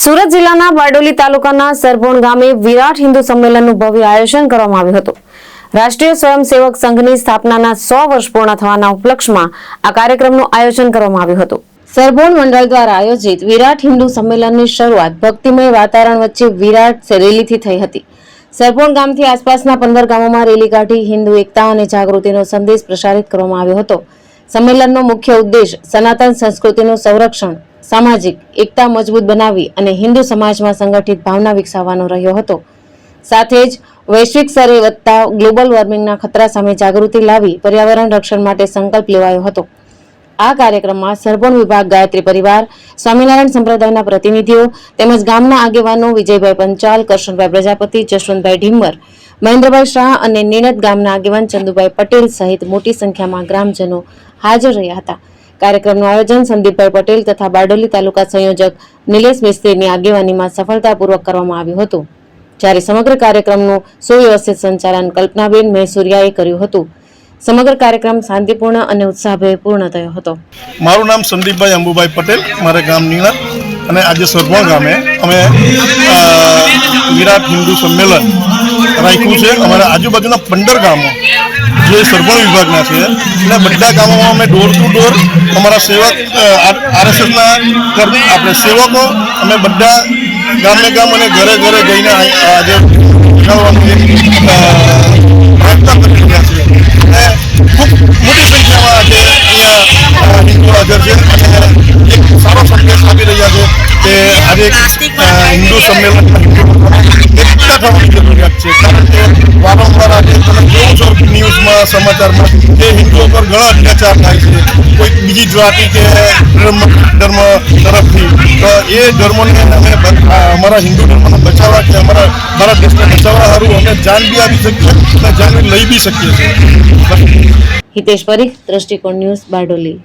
સુરત જિલ્લાના બારડોલી તાલુકાના સરભોણ ગામે વિરાટ હિન્દુ સંમેલનનું ભવ્ય આયોજન કરવામાં આવ્યું હતું। રાષ્ટ્રીય સ્વયંસેવક સંઘની સ્થાપનાના 100 વર્ષ પૂર્ણ થવાના ઉપલક્ષમાં આ કાર્યક્રમનું આયોજન કરવામાં આવ્યું હતું। સરભોણ મંડળ દ્વારા આયોજિત વિરાટ હિન્દુ સંમેલનની શરૂઆત ભક્તિમય વાતાવરણ વચ્ચે વિરાટ રેલીથી થઈ હતી। સરભોણ ગામથી આસપાસના 15 ગામોમાં રેલી કાઢી હિન્દુ એકતા અને જાગૃતિનો સંદેશ પ્રસારિત કરવામાં આવ્યો હતો। સંમેલનનો મુખ્ય ઉદ્દેશ સનાતન સંસ્કૃતિનું સંરક્ષણ, સામાજિક એકતા મજબૂત બનાવી અને હિન્દુ સમાજમાં સંગઠિત ભાવના વિકસાવવાનો રહ્યો હતો। સાથે જ વૈશ્વિક સ્તરે વધતા ગ્લોબલ વોર્મિંગના ખતરા સામે જાગૃતિ લાવી પર્યાવરણ રક્ષણ માટે સંકલ્પ લેવાયો હતો। આ કાર્યક્રમમાં સરભોણ વિભાગ, ગાયત્રી પરિવાર, સ્વામિનારાયણ સંપ્રદાયના પ્રતિનિધિઓ તેમજ ગામના આગેવાનો વિજયભાઈ પંચાલ, કરશનભાઈ પ્રજાપતિ, જશવંતભાઈ ઢીમર, મહેન્દ્રભાઈ શાહ અને નીણદ ગામના આગેવાન ચંદુભાઈ પટેલ સહિત મોટી સંખ્યામાં ગ્રામજનો હાજર રહ્યા હતા। કાર્યક્રમનું આયોજન સંદીપભાઈ પટેલ તથા બારડોલી તાલુકા સંયોજક નિલેશ મિસ્ત્રીની આગેવાનીમાં સફળતાપૂર્વક કરવામાં આવ્યું હતું, જ્યારે સમગ્ર કાર્યક્રમનું સુવ્યવસ્થિત સંચાલન કલ્પનાબેન મહેસુરિયાએ કર્યું હતું। સમગ્ર કાર્યક્રમ શાંતિપૂર્ણ અને ઉત્સાહભેર પૂર્ણ થયો હતો। મારું નામ સંદીપભાઈ અંબુભાઈ પટેલ, મારે ગામ નીણદ અને આજે સરભોણ ગામે અમે વિરાટ હિન્દુ સંમેલન રાખ્યું છે। અમારા આજુબાજુના 15 ગામો જે સરભોણ વિભાગના છે એટલે બધા ગામોમાં અમે ડોર ટુ ડોર અમારા સેવક આરએસએસના આપણે સેવકો અમે બધા ગામે ગામ અને ઘરે ઘરે જઈને આજે પ્રયત્ન કરી રહ્યા છીએ અને ખૂબ મોટી સંખ્યામાં આજે અહીંયા હિન્દુ હાજર છે અને એક સારો સંદેશ આપી રહ્યા છે કે આજે હિન્દુ સંમેલનમાં એકતા થવાની જરૂરિયાત છે, કારણ કે વારંવાર આજે તમે જોવો છો ન્યૂઝમાં, સમાચારમાં કે હિન્દુઓ પર ઘણા અત્યાચાર થાય છે કોઈક બીજી જાતિ કે ધર્મ તરફથી। તો એ ધર્મોને અમે અમારા હિન્દુ ધર્મને બચાવવા કે અમારા ભારત દેશને બચાવવા સારું અમે જાન બી આપી શકીએ અને જાન લઈ બી શકીએ છીએ। હિતેશ પરીખ, દ્રષ્ટિકોણ ન્યૂઝ, બારડોલી।